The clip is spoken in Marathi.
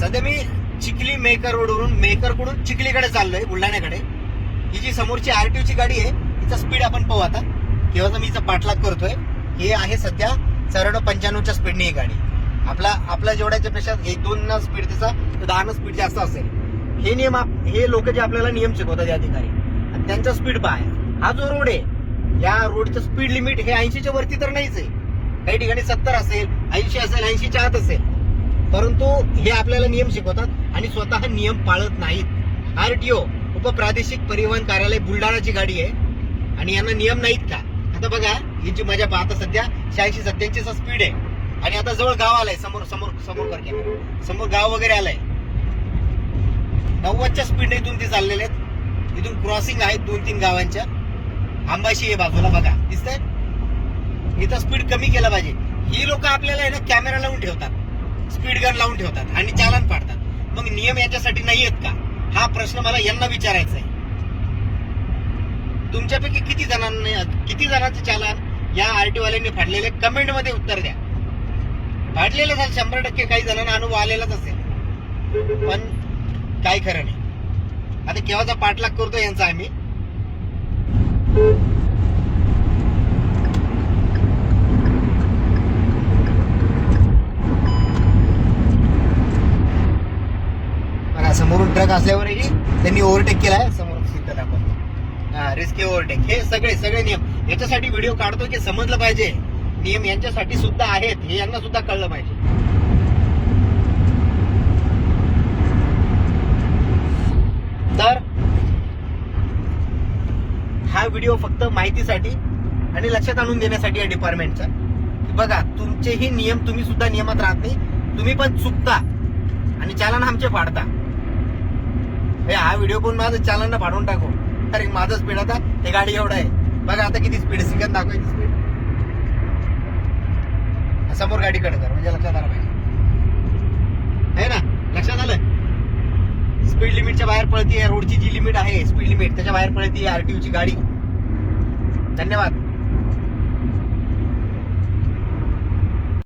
सध्या मी चिखली मेकर रोडवरून मेकरकडून चिखलीकडे चाललोय बुलढाण्याकडे. ही जी समोरची आरटीओची गाडी आहे तिचा स्पीड आपण पाहू आता. केव्हाचा मी हिचा पाठलाग करतोय. हे आहे सध्या 94-95च्या स्पीडने ही गाडी. आपला जेवढ्याच्या पेक्षा 1-2 स्पीड त्याचा 10 स्पीड जास्त असेल. हे नियम हे लोक जे आपल्याला नियम शिकवतात या ठिकाणी आणि त्यांचा स्पीड पहा. हा जो रोड आहे या रोडचं स्पीड लिमिट हे 80च्या वरती तर नाहीच आहे. काही ठिकाणी 70 असेल, 80 असेल, 80च्या आत असेल. परंतु हे आपल्याला नियम शिकवतात आणि स्वतः नियम पाळत नाहीत. आरटीओ उपप्रादेशिक परिवहन कार्यालय बुलढाणाची गाडी आहे आणि यांना नियम नाहीत का? आता बघा यांची मजा पाहता. सध्या 86-87चा स्पीड आहे आणि आता जवळ गाव आलंय. समोर कर कॅमेरा. समोर गाव वगैरे आलंय. 90च्या स्पीडने इथून ते चाललेले आहेत. इथून क्रॉसिंग आहेत 2-3 गावांच्या. आंबाशी आहे बाजूला बघा, दिसतंय. इथं स्पीड कमी केलं पाहिजे. ही लोक आपल्याला आहे ना कॅमेरा लावून ठेवतात, स्पीड गन लावून ठेवतात आणि चालन पाडतात. मग नियम याच्यासाठी नाही आहेत का? हा प्रश्न मला यांना विचारायचा आहे. तुमच्यापैकी किती जणांचे चालन या आरटीओ वाल्यांनी फाडलेले कमेंट मध्ये उत्तर द्या. फाडलेलं असेल 100%, काही जणांना अनुभव आलेलाच असेल, पण काय खरं नाही. आता केव्हाचा पाठलाग करतो यांचा आम्ही. समोरून ट्रक असल्यावरही त्यांनी ओव्हरटेक केलाय. समोर सिद्ध दाखवतो. Risky overtake. हे सगळे नियम याच्यासाठी व्हिडिओ काढतो की समजलं पाहिजे नियम यांच्यासाठी सुद्धा आहेत, हे यांना सुद्धा कळलं पाहिजे. तर हा व्हिडिओ फक्त माहितीसाठी आणि लक्षात आणून देण्यासाठी आहे डिपार्टमेंटचा. बघा तुमचेही नियम, तुम्ही सुद्धा नियमात राहत नाही, तुम्ही पण चुकता आणि चालन आमचे फाडता. हा व्हिडिओ कोण माझं चालन फाडून टाकू. अरे माझं स्पीड आता हे गाडी एवढं आहे बघा. आता किती स्पीड सिकंद दाखवायची स्पीड. समोर गाडी कडे कर म्हणजे लक्षात आलं पाहिजे. आहे ना, लक्षात आलं. स्पीड लिमिटच्या बाहेर पळतीये. रोडची जी लिमिट आहे स्पीड लिमिट त्याच्या बाहेर पळतीये आरटीओची गाडी. धन्यवाद.